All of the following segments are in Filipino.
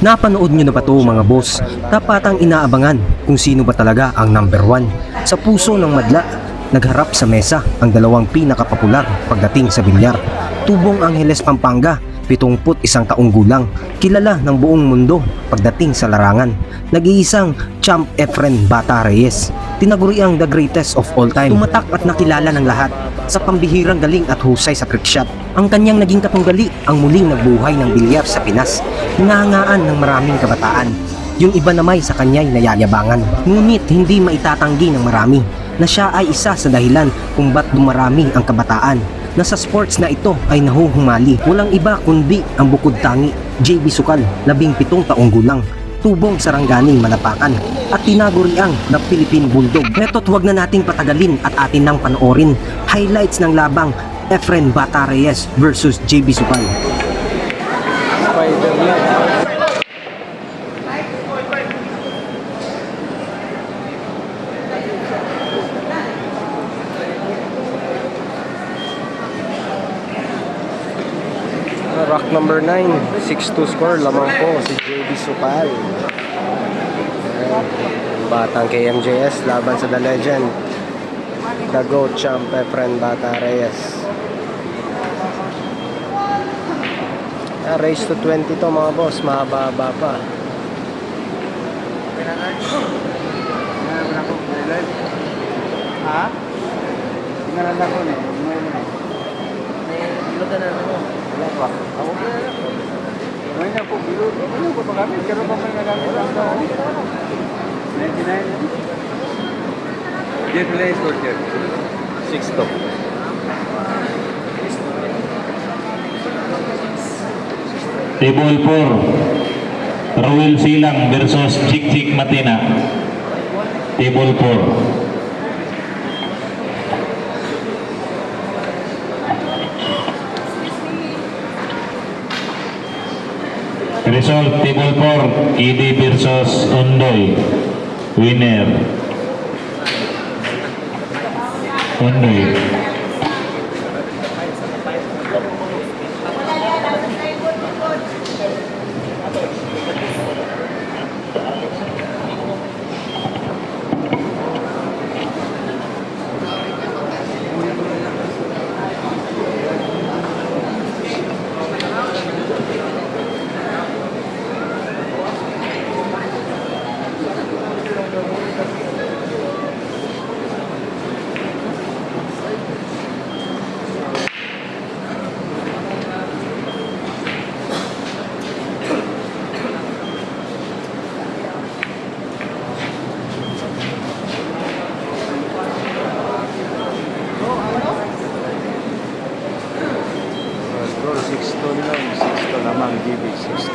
Napanood nyo na ba to mga boss? Tapatang inaabangan kung sino ba talaga ang number 1. Sa puso ng madla, nagharap sa mesa ang dalawang pinakapopular pagdating sa bilyar. Tubong Angeles, Pampanga, 71 taong gulang, kilala ng buong mundo pagdating sa larangan. Nag-iisang Champ Efren Bata Reyes, tinaguriang the greatest of all time. Tumatak at nakilala ng lahat sa pambihirang galing at husay sa trick shot. Ang kanyang naging katunggali ang muling nagbuhay ng bilyar sa Pinas. Hinahangaan ng maraming kabataan. Yung iba namay sa kanya'y nayayabangan. Ngunit hindi maitatanggi ng marami na siya ay isa sa dahilan kung ba't dumarami ang kabataan na sa sports na ito ay nahuhumali. Walang iba kundi ang bukod tangi, JB Sukal, 17 taong gulang, tubong sarangganing Malapakan at tinaguriang the Philippine Bulldog. Neto't huwag na nating patagalin at atin nang panoorin highlights ng labang Efren Bata Reyes versus JB Sukal. Rock number 9, 6-2 score, lamang po si JB Sukal. Batang KMJS laban sa The Legend, the GOAT Champ Efren Bata Reyes. Race to 20 to mga boss, mahaba pa. Ha? Tingnan na ko ni. Ilutan na mo. Wala pa. Ako na. May na po bilog. Ano ko pa kami? Pero pa may nagamit lang sa 99. Get play score here. 6-2. Table 4, Ruel Silang versus Chik Matina. Table 4. Result, table 4, Idi versus Undoy. Winner, Undoy. Roll 6-2 lang. 6-2 lamang GB. 6-2.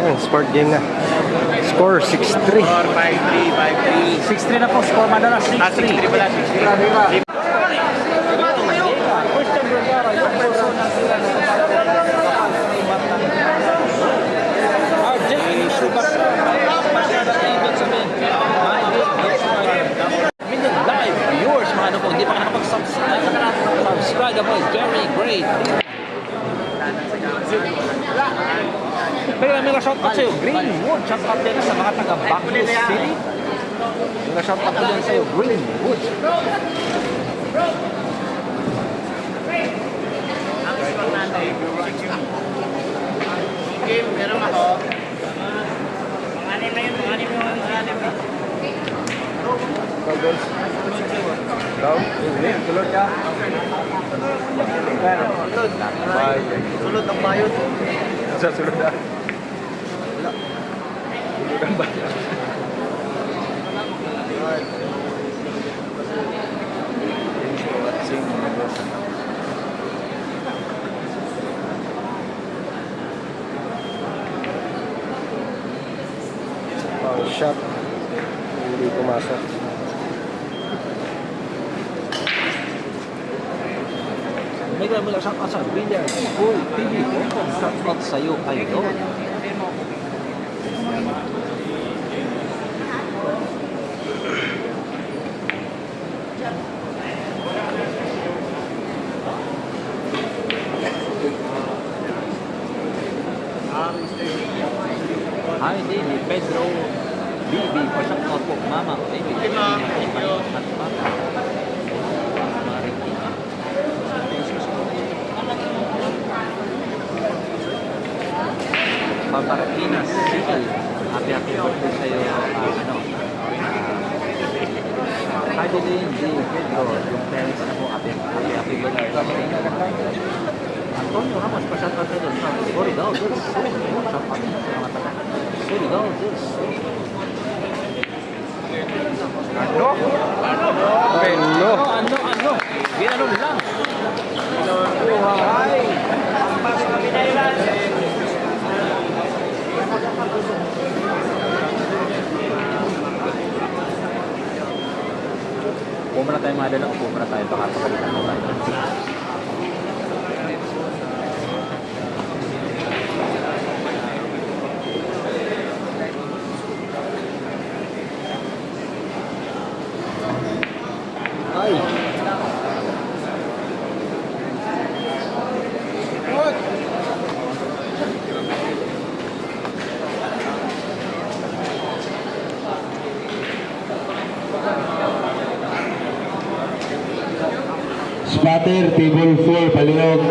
Ayan, sport game na. Score 6-3. 6-3 na po. Score madalas. 6-3 pala. 6-3. Live viewers, mga ano po, hindi pa nakapag-subscribe ako, Jerry Gray. straight. Pero may shoutout sa'yo, Greenwood. Shoutout din sa mga taga Baguio City. May shoutout ko din sa'yo, Greenwood. Game, meron ako. Panganim na yun, panganim yung panganim. Tulog ka. Sulod ang bayot. Sa sulod na. Tulog ang bayan. Pang shot. Hindi pumasok. May gamit lang sa Villar. Uy, TV ko. Shoutout sa'yo kayo doon. Hi, David. Pedro. Bibi. Pa-shoutout po. Mama. Baby. At papa. Marikina. Pamparatinas, City. Happy birthday sa'yo, Hi, Dilin, Pedro, yung parents na po, happy birthday. Antonio Ramos, pa-shoutout sa'yo doon. Sorry daw, Diyos. Shoutout sa mga taga. Sorry daw, Diyos. Ano? Ginanon lang. Buhay. Upo muna tayo mga dala, upo muna tayo, baka pagalitan mo tayo. Ay! Spatter, table 4, Paliog.